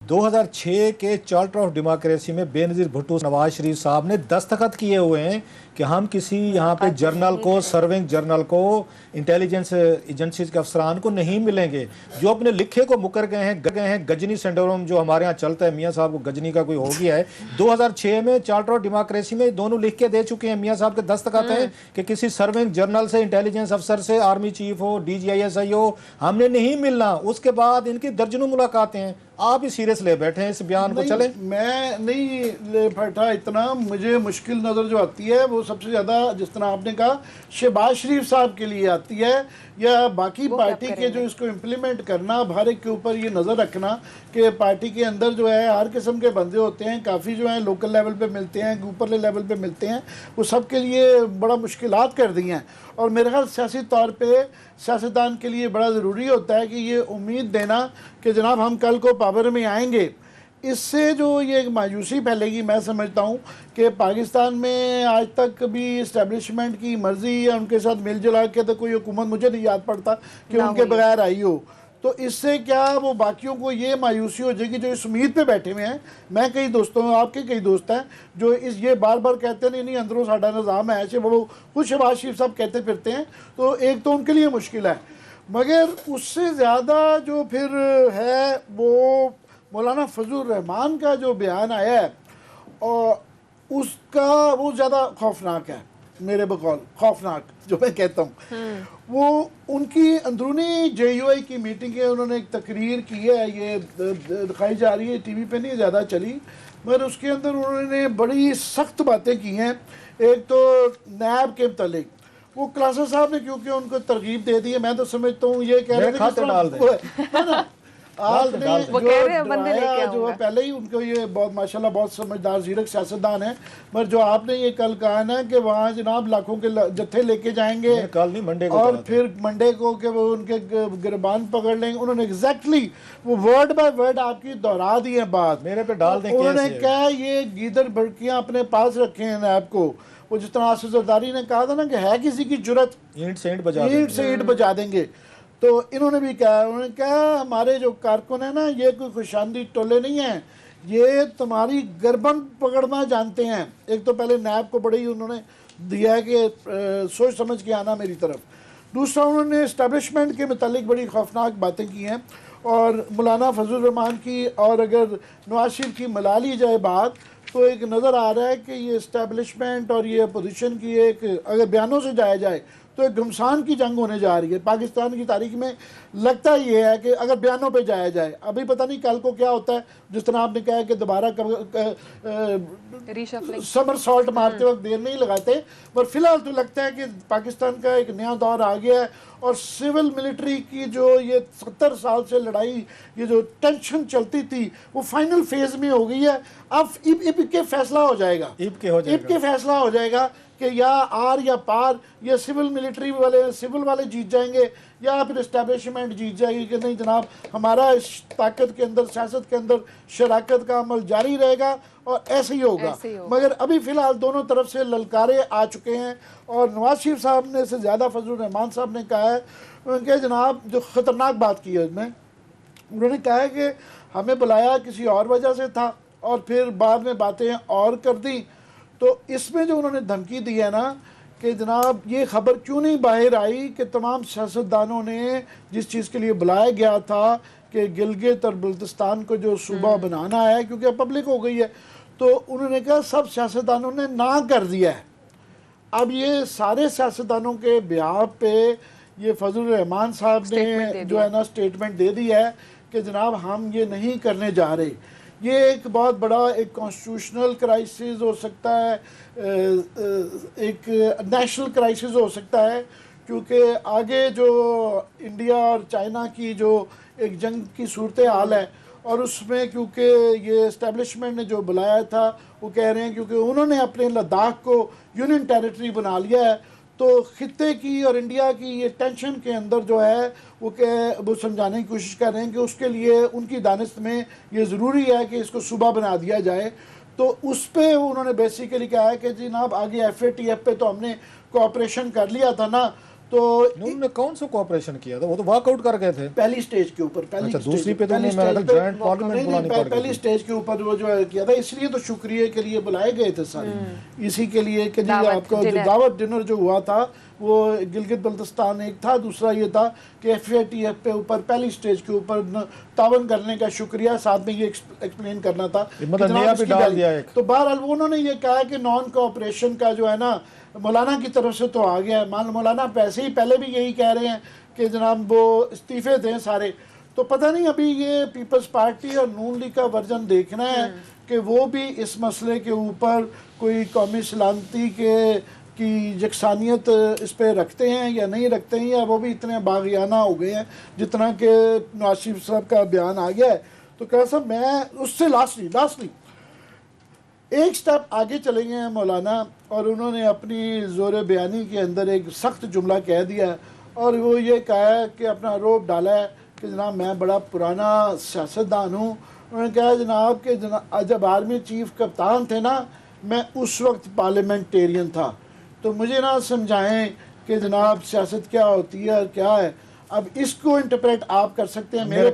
2006 के charter of democracy में बेनज़ीर भुट्टो नवाज शरीफ साहब ने दस्तखत किए हुए हैं कि हम किसी यहाँ पे जर्नल को, सर्विंग जर्नल को, इंटेलिजेंस एजेंसीज के अफसरान को नहीं मिलेंगे। जो अपने लिखे को मुकर गए हैं गजनी सिंड्रोम जो हमारे यहाँ चलता है, मियाँ साहब को गजनी का कोई हो गया है। 2006 में चार्टर ऑफ डेमोक्रेसी में दोनों लिख के दे चुके हैं, मियाँ साहब के दस्तखत हैं कि किसी सर्विंग जर्नल से, इंटेलिजेंस अफसर से, आर्मी चीफ हो, DGISI हो, हमने नहीं मिलना। उसके बाद इनकी दर्जनों मुलाकातें हैं। आप ही सीरियस ले बैठे हैं इस बयान को? चले, मैं नहीं ले बैठा। इतना मुझे मुश्किल नज़र जो आती है वो सबसे ज़्यादा, जिस तरह आपने कहा, शहबाज शरीफ साहब के लिए आती है, या बाकी पार्टी के जो इसको इम्प्लीमेंट करना, हर एक के ऊपर ये नज़र रखना कि पार्टी के अंदर जो है हर किस्म के बंदे होते हैं, काफ़ी जो है लोकल लेवल पे मिलते हैं, ऊपरले लेवल पे मिलते हैं, वो सब के लिए बड़ा मुश्किलात कर दी हैं। और मेरे ख्याल सियासी तौर पे सियासतदान के लिए बड़ा ज़रूरी होता है कि ये उम्मीद देना कि जनाब हम कल को पावर में आएंगे। इससे जो ये मायूसी फैलेगी, मैं समझता हूँ कि पाकिस्तान में आज तक भी इस्टेब्लिशमेंट की मर्ज़ी या उनके साथ मिलजुला के तो कोई हुकूमत मुझे नहीं याद पड़ता कि उनके बगैर आई हो। तो इससे क्या वो बाकियों को ये मायूसी हो जाएगी जो इस उम्मीद पे बैठे हुए हैं। मैं कई दोस्तों, आपके कई दोस्त हैं जो ये बार बार कहते हैं नहीं अंदरों साडा निज़ाम है ऐसे, वो खुद शहबाज शरीफ साहब कहते फिरते हैं। तो एक तो उनके लिए मुश्किल है, मगर उससे ज़्यादा जो फिर है वो मौलाना फजल रहमान का जो बयान आया है, और उसका वो ज़्यादा खौफनाक है मेरे बकौल। खौफनाक जो मैं कहता हूँ, वो उनकी अंदरूनी JUI की मीटिंग है, उन्होंने एक तकरीर की है, ये दिखाई जा रही है TV पे, नहीं ज़्यादा चली, मगर उसके अंदर उन्होंने बड़ी सख्त बातें की हैं। एक तो नैब के मतलब वो क्लासा साहब ने क्योंकि उनको तरगीब दे दी है, मैं तो समझता हूँ ये कह रहे थे आपने जो पहले ही उनको, ये बहुत माशाल्लाह बहुत समझदार जीरक सियासतदान है, पर जो आपने ये कल कहा ना कि वहाँ जनाब लाखों के जत्थे लेके जाएंगे, कल नहीं मंडे को, और फिर मंडे को कि वो उनके गिरबान पकड़ लेंगे, उन्होंने एग्जैक्टली वो वर्ड बाय वर्ड आपकी दोहरा दी है बात, मेरे पे डाल दें। उन्होंने कहा ये गीदड़ भड़कियाँ अपने पास रखे हैं नैब को। वो जिस तरह आसिफ जरदारी ने कहा था ना कि है किसी की जुर्रत ईंट से ईंट बजा देंगे, तो इन्होंने भी कहा, उन्होंने कहा हमारे जो कारकुन है ना, ये कोई खुशामदी टोले नहीं हैं, ये तुम्हारी गर्दन पकड़ना जानते हैं। एक तो पहले नैब को बड़ी उन्होंने दिया है कि सोच समझ के आना मेरी तरफ। दूसरा, उन्होंने इस्टेब्लिशमेंट के मुतालिक बड़ी खौफनाक बातें की हैं, और मौलाना फजल रहमान की, और अगर नवाज शरीफ की मिला ली जाए बात, तो एक नज़र आ रहा है कि ये इस्टेब्लिशमेंट और ये अपोजिशन की एक, अगर बयानों से जाया जाए तो एक घमसान की जंग होने जा रही है पाकिस्तान की तारीख में। लगता ये है कि अगर बयानों पे जाया जाए, अभी पता नहीं कल को क्या होता है, जिस तरह आपने कहा कि दोबारा समर सॉल्ट मारते वक्त देर नहीं लगाते, पर फिलहाल तो लगता है कि पाकिस्तान का एक नया दौर आ गया है, और सिविल मिलिट्री की जो ये 70 साल से लड़ाई, ये जो टेंशन चलती थी, वो फाइनल फेज में हो गई है। अब इब के फैसला हो जाएगा, इब के फैसला हो जाएगा कि या आर या पार, ये सिविल मिलिट्री वाले, सिविल वाले जीत जाएंगे, या फिर इस्टेब्लिशमेंट जीत जाएगी कि नहीं जनाब हमारा इस ताकत के अंदर, सियासत के अंदर शराकत का अमल जारी रहेगा, और ऐसे ही होगा। मगर अभी फ़िलहाल दोनों तरफ से ललकारे आ चुके हैं, और नवाज शरीफ साहब ने से ज़्यादा फजल रहमान साहब ने कहा है कि जनाब जो ख़तरनाक बात की है उसमें, उन्होंने कहा है कि हमें बुलाया किसी और वजह से था, और फिर बाद में बातें और कर दी। तो इसमें जो उन्होंने धमकी दी है ना कि जनाब ये ख़बर क्यों नहीं बाहर आई कि तमाम सियासतदानों ने जिस चीज़ के लिए बुलाया गया था कि गिलगित और बल्तिस्तान को जो सूबा बनाना है, क्योंकि अब पब्लिक हो गई है, तो उन्होंने कहा सब सियासतदानों ने ना कर दिया है। अब ये सारे सियासतदानों के ब्याह पे ये फजल रहमान साहब ने जो है ना स्टेटमेंट दे दी है कि जनाब हम ये नहीं करने जा रहे। ये एक बहुत बड़ा एक कॉन्स्टिट्यूशनल क्राइसिस हो सकता है, एक नेशनल क्राइसिस हो सकता है, क्योंकि आगे जो इंडिया और चाइना की जो एक जंग की सूरत हाल है, और उसमें क्योंकि ये इस्टेब्लिशमेंट ने जो बुलाया था वो कह रहे हैं क्योंकि उन्होंने अपने लद्दाख को यूनियन टेरिटरी बना लिया है, तो खित्ते की और इंडिया की ये टेंशन के अंदर जो है वो समझाने की कोशिश कर रहे हैं कि उसके लिए उनकी दानिश में ये ज़रूरी है कि इसको सूबा बना दिया जाए। तो उस पर उन्होंने बेसिकली कहा है कि जनाब आगे FATF पे तो हमने कोऑपरेशन कर लिया था ना, तो उन्होंने कौन सा कोऑपरेशन किया था? वो तो वॉकआउट कर गए थे। पहली स्टेज के ऊपर, पहली अच्छा, स्टेज दूसरी पे तो पहली उन्हें मेरा स्टेज पे- जॉइंट पार्लियामेंट बुलानी पड़ पहली गई। स्टेज के ऊपर वो जो है किया था, इसलिए तो शुक्रिया के लिए बुलाए गए थे सारे, इसी के लिए कि जी दावत आपको जो डिनर। दावत डिनर जो हुआ था वो गिलगित बल्तिस्तान एक था, दूसरा ये था कि FATF पे ऊपर पहली स्टेज के ऊपर तावन करने का शुक्रिया, साथ में ये एक्सप्लेन करना था कि मतलब जनाब नया भी इसकी डाल वैल्यू- दिया एक। तो बहरहाल उन्होंने ये कहा कि नॉन कोऑपरेशन का जो है ना मौलाना की तरफ से तो आ गया है, मौलाना पैसे ही पहले भी यही कह रहे हैं कि जनाब वो इस्तीफे दें सारे। तो पता नहीं अभी ये पीपल्स पार्टी और नून लीग का वर्जन देखना है कि वो भी इस मसले के ऊपर कोई कौमी सलामती की यकसानियत इस पे रखते हैं या नहीं रखते हैं, या वो भी इतने बागियाना हो गए हैं जितना कि नवाज शरीफ साहब का बयान आ गया है। तो कह साहब मैं उससे लास्टली एक स्टेप आगे चले गए हैं मौलाना, और उन्होंने अपनी ज़ोर बयानी के अंदर एक सख्त जुमला कह दिया है, और वो ये कहा है कि अपना आरोप डाला है कि जनाब मैं बड़ा पुराना सियासतदान हूँ। उन्होंने कहा जनाब कि जब आर्मी चीफ कप्तान थे ना, मैं उस वक्त पार्लियामेंटेरियन था, तो मुझे ना समझाएं कि जनाब सियासत क्या होती है और क्या है। अब इसको इंटरप्रेट आप कर सकते हैं, मेरे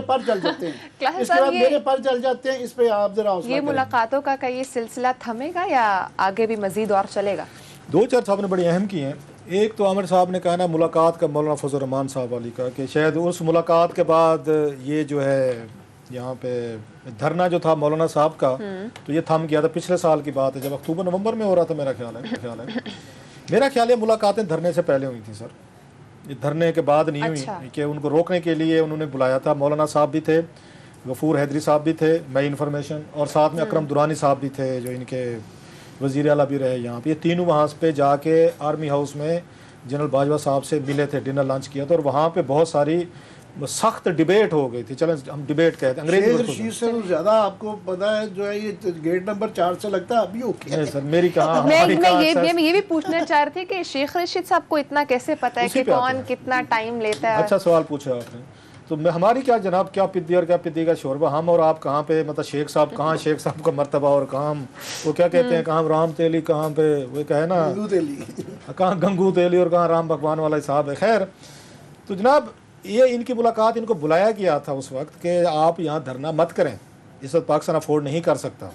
पर चल जाते हैं क्लास इसके साहब बाद ये- मेरे पर चल जाते हैं, इस पे आप जरा हौसला ये करें। मुलाकातों का ये सिलसिला थमेगा या आगे भी मजीद और चलेगा? दो चार साहब ने बड़ी अहम की हैं। एक तो आमिर साहब ने कहा ना मुलाकात का मौलाना फजल रहमान साहब वाली का, कि शायद उस मुलाकात के बाद ये जो है यहाँ पे धरना जो था मौलाना साहब का, तो ये थम गया था। पिछले साल की बात है, जब अक्टूबर नवंबर में हो रहा था मेरा ख्याल है मुलाकातें धरने से पहले हुई थी सर, ये धरने के बाद नहीं अच्छा। हुई, कि उनको रोकने के लिए उन्होंने बुलाया था। मौलाना साहब भी थे, गफूर हैदरी साहब भी थे, मई इन्फॉर्मेशन, और साथ में अकरम दुरानी साहब भी थे जो इनके वज़ीर आला भी रहे यहाँ पे। ये तीनों वहाँ पे जाके आर्मी हाउस में जनरल बाजवा साहब से मिले थे, डिनर लंच किया था, और वहाँ पे बहुत सारी सख्त डिबेट हो गई थी। चलें हम डिबेट कहते हैं अंग्रेजी शेख में। रशीद से तो ज्यादा आपको पता है जो है ये गेट नंबर 4 से लगता है अभी हो गया नहीं सर, मेरी कहाँ मैं हमारी मैं कहाँ ये access- मैं ये भी पूछना चाह रही थी कि शेख रशीद साहब को इतना कैसे पता है उसी कि पे आते कौन हैं। कितना टाइम लेता है? अच्छा सवाल पूछा आपने। तो मैं हमारी क्या जनाब, क्या पिद्दी और क्या पिद्दी का शोरबा, हम और आप कहाँ पे, मतलब शेख साहब कहाँ, शेख साहब का मर्तबा, और कहाँ वो क्या कहते हैं, कहाँ राम तेली, कहाँ पे वो कहे ना गंगू तेली। कहाँ गंगू तेली, और कहाँ राम भगवान वाला साहब है। खैर, तो जनाब ये इनकी मुलाकात, इनको बुलाया गया था उस वक्त कि आप यहाँ धरना मत करें, इस वक्त पाकिस्तान अफोर्ड नहीं कर सकता।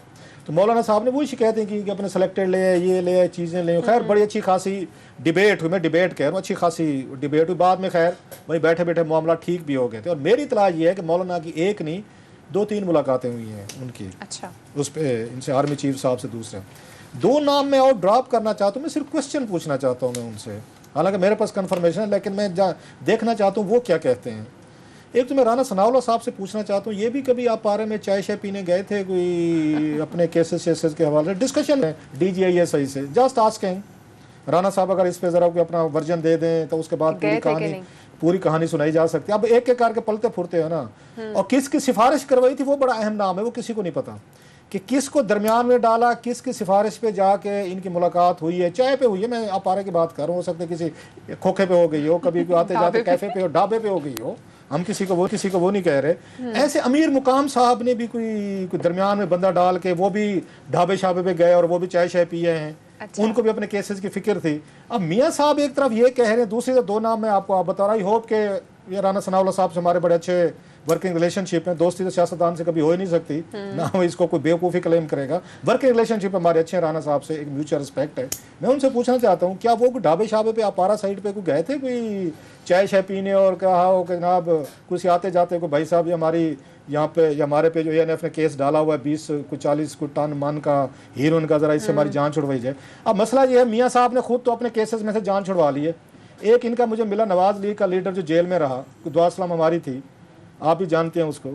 तो मौलाना साहब ने वही शिकायतें की कि अपने सेलेक्टेड ले आए, ये ले आए, चीज़ें ले। खैर बड़ी अच्छी खासी डिबेट हुई, मैं डिबेट कह रहा हूँ, अच्छी खासी डिबेट हुई। बाद में खैर वहीं बैठे बैठे मामला ठीक भी हो गए थे। और मेरी इतला ये है कि मौलाना की एक नहीं 2-3 मुलाकातें हुई हैं उनकी, अच्छा, उस पर इनसे, आर्मी चीफ साहब से। दूसरे 2 नाम मैं और ड्रॉप करना चाहता हूँ, मैं सिर्फ क्वेश्चन पूछना चाहता हूँ मैं उनसे, हालांकि मेरे पास कन्फर्मेशन है, लेकिन मैं देखना चाहता हूँ वो क्या कहते हैं। एक तो मैं राना सनाउल्लाह साहब से पूछना चाहता हूँ, ये भी कभी आप पारे में चाय शाय पीने गए थे कोई अपने केसेस के हवाले से? डिस्कशन है DGISI से, जस्ट आस्किंग। राना साहब अगर इस पे ज़रा कोई अपना वर्जन दे दें तो उसके बाद पूरी कहानी सुनाई जा सकती है। अब एक एक करके पलते फुरते हैं ना, और किसकी सिफारिश करवाई थी वो बड़ा अहम नाम है, वो किसी को नहीं पता कि किसको दरमियान में डाला, किसकी सिफारिश पे जाके इनकी मुलाकात हुई है। चाय पे हुई है, मैं अपारे की बात कर रहा हूँ, हो सकता है किसी खोखे पे हो गई हो, कभी आते जाते कैफे पे हो, ढाबे पे हो गई हो, हम किसी को वो नहीं कह रहे। ऐसे अमीर मुकाम साहब ने भी कोई दरमियान में बंदा डाल के, वो भी ढाबे शाबे पे गए और वो भी चाय शाय पिए हैं। अच्छा। उनको भी अपने केसेस की फिक्र थी। अब मियाँ साहब एक तरफ ये कह रहे हैं, दूसरी तरफ 2 नाम मैं आपको बता रहा हूँ। आई होप के ये राना सनाउल्लाह साहब से हमारे बड़े अच्छे वर्किंग रिलेशनशिप है। दोस्ती तो सियासतदान से कभी हो ही नहीं सकती, ना वो इसको कोई बेवकूफ़ी क्लेम करेगा। वर्किंग रिलेशनशिप हमारे अच्छे हैं राना साहब से, एक म्यूचुअल रिस्पेक्ट है। मैं उनसे पूछना चाहता हूँ, क्या वो ढाबे शाबे पे अपारा साइड पे कोई गए थे कोई चाय शाय पीने, और कहा हो कि जनाब कुछ आते जाते को भाई साहब ये हमारी यहाँ पे या हमारे पे जो ANF ने केस डाला हुआ है 20-40 टन मन का हीरोइन का, ज़रा इससे हमारी जान छुड़वाई जाए। अब मसला ये है, मियाँ साहब ने खुद तो अपने केसेस में से जान छुड़वा ली है। एक इनका मुझे मिला, नवाज लीग का लीडर जो जेल में रहा, दुआ सलाम हमारी थी, आप भी जानते हैं उसको।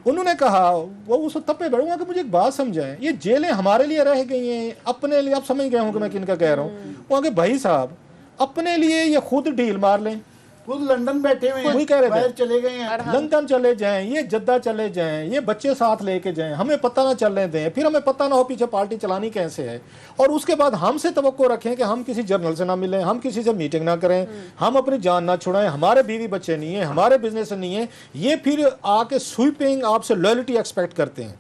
उन्होंने कहा, वो उस तब बैठूंगा कि मुझे एक बात समझाएं, ये जेलें हमारे लिए रह गई हैं, अपने लिए। आप समझ गए होंगे मैं किनका कह रहा हूँ। वो आगे भाई साहब अपने लिए ये खुद डील मार लें, खुद लंदन बैठे हुए वही हैं, कह रहे थे। बाहर चले गए हैं, लंदन चले जाएं, ये जद्दा चले जाएं, ये बच्चे साथ लेके जाएं, हमें पता ना चलने दें, फिर हमें पता ना हो पीछे पार्टी चलानी कैसे है। और उसके बाद हमसे तवक्को रखें कि हम किसी जर्नल से ना मिलें, हम किसी से मीटिंग ना करें, हम अपनी जान ना छुड़ाएं, हमारे बीवी बच्चे नहीं है, हमारे बिजनेस नहीं है। ये फिर आके स्वीपिंग आपसे लॉयल्टी एक्सपेक्ट करते हैं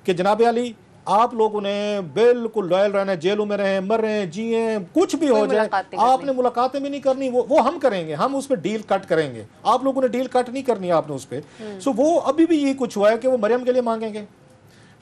कि जनाब अली आप लोग उन्हें बिल्कुल लॉयल रहना है, जेलों में रहें, मर रहे हैं, जिए, कुछ भी हो जाए, मुलाकात नहीं आपने मुलाकातें भी नहीं करनी, वो हम करेंगे, हम उस पर डील कट करेंगे। आप लोगों ने डील कट नहीं करनी है आपने उस पर। सो वो अभी भी यही कुछ हुआ है कि वो मरियम के लिए मांगेंगे,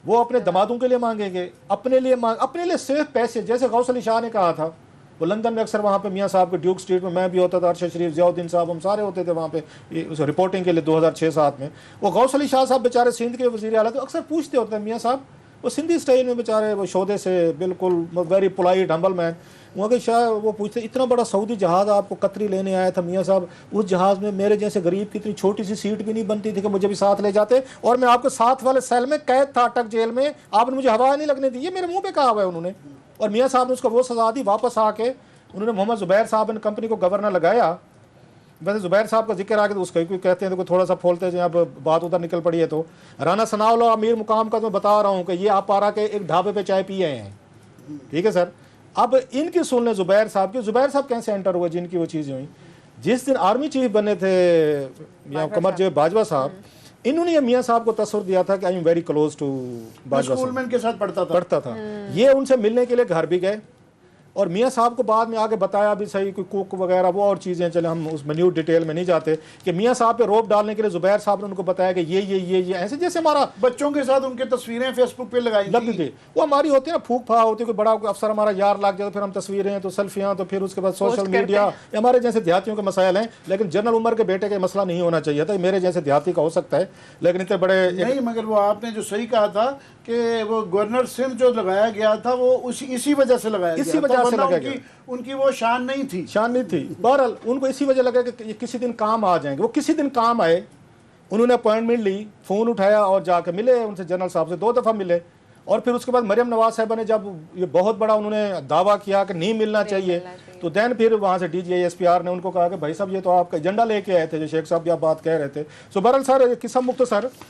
वो अपने दमादों के लिए मांगेंगे, अपने लिए सिर्फ पैसे। जैसे गौस अली शाह ने कहा था, वो लंदन में अक्सर वहाँ पे मियाँ साहब के ड्यूक स्ट्रीट में मैं भी होता था, अरशद शरीफ, जियाउद्दीन साहब, हम सारे होते थे वहाँ पे उस रिपोर्टिंग के लिए 2006-07 में। वो गौस अली शाह साहब बेचारे सिंध के वज़ीर आला थे, अक्सर पूछते होते हैं मियाँ साहब, वो सिंधी स्टाइल में बेचारे, वो शोदे से बिल्कुल वेरी पोलाइट हम्बल मैन। वहाँ के शाह वो पूछते, इतना बड़ा सऊदी जहाज़ आपको कतरी लेने आया था मियाँ साहब, उस जहाज़ में मेरे जैसे गरीब की इतनी छोटी सी सीट भी नहीं बनती थी कि मुझे भी साथ ले जाते, और मैं आपके साथ वाले सेल में कैद था, अटक जेल में, आपने मुझे हवा नहीं लगने दी। ये मेरे मुँह पर कहा हुआ है उन्होंने। और मियाँ साहब ने उसको वो सजा दी, वापस आके उन्होंने मोहम्मद ज़ुबैर साहब ने कंपनी को गवर्नर लगाया। वैसे ज़ुबैर साहब का जिक्र आके तो उसका कोई कहते हैं तो थोड़ा सा फोलते हैं, अब बात उधर निकल पड़ी है। तो राना सनाउल्लाह अमीर मुकाम का तो मैं बता रहा हूँ कि ये आप पारा के एक ढाबे पे चाय पिए हैं, ठीक है सर। अब इनकी सुन लें ज़ुबैर साहब की, ज़ुबैर साहब कैसे एंटर हुए जिनकी वो चीज़ें हुई। जिस दिन आर्मी चीफ बने थे कमर जेब बाजवा साहब, इन्होंने ये मियाँ साहब को तस्वर दिया था कि I am very close to Bajwa school में इनके साथ पढ़ता था। ये उनसे मिलने के लिए घर भी गए, और मियाँ साहब को बाद में आगे बताया भी सही, कोई कुक वगैरह वो और चीज़ें, चले हम उस मिन्यूट डिटेल में नहीं जाते, कि मियाँ साहब पे रोप डालने के लिए ज़ुबैर साहब ने उनको बताया कि ये ऐसे, जैसे हमारा बच्चों के साथ उनकी तस्वीरें फेसबुक पे लगाई लगती थी। वो हमारी होती है ना फूक फा होती है, कोई बड़ा अफसर हमारा यार लग जाए तो फिर हम तस्वीरें, तो सेल्फियाँ, तो फिर उसके बाद सोशल मीडिया, ये हमारे जैसे देहातियों के मसाइल हैं। लेकिन जनरल उमर के बेटे का मसला नहीं होना चाहिए था, मेरे जैसे देहाती का हो सकता है, लेकिन इतने बड़े नहीं। मगर वो आपने जो सही कहा था कि वो गवर्नर सिंध जो लगाया गया था वो इसी वजह से लगाया इसी गया वजह था, से वरना लगाया उनकी वो शान नहीं थी। बहरहाल उनको इसी वजह लगा कि ये किसी दिन काम आ जाएंगे। वो किसी दिन काम आए, उन्होंने अपॉइंटमेंट ली, फ़ोन उठाया और जाके मिले उनसे, जनरल साहब से 2 दफ़ा मिले। और फिर उसके बाद मरियम नवाज साहबा ने जब ये बहुत बड़ा उन्होंने दावा किया कि नहीं मिलना चाहिए, तो दैन फिर वहाँ से DGISPR ने उनको कहा कि भाई साहब ये तो आपका एजेंडा लेके आए थे, जो शेख साहब की आप बात कह रहे थे। सो बहरहाल सर, किस्सा मुख्तसर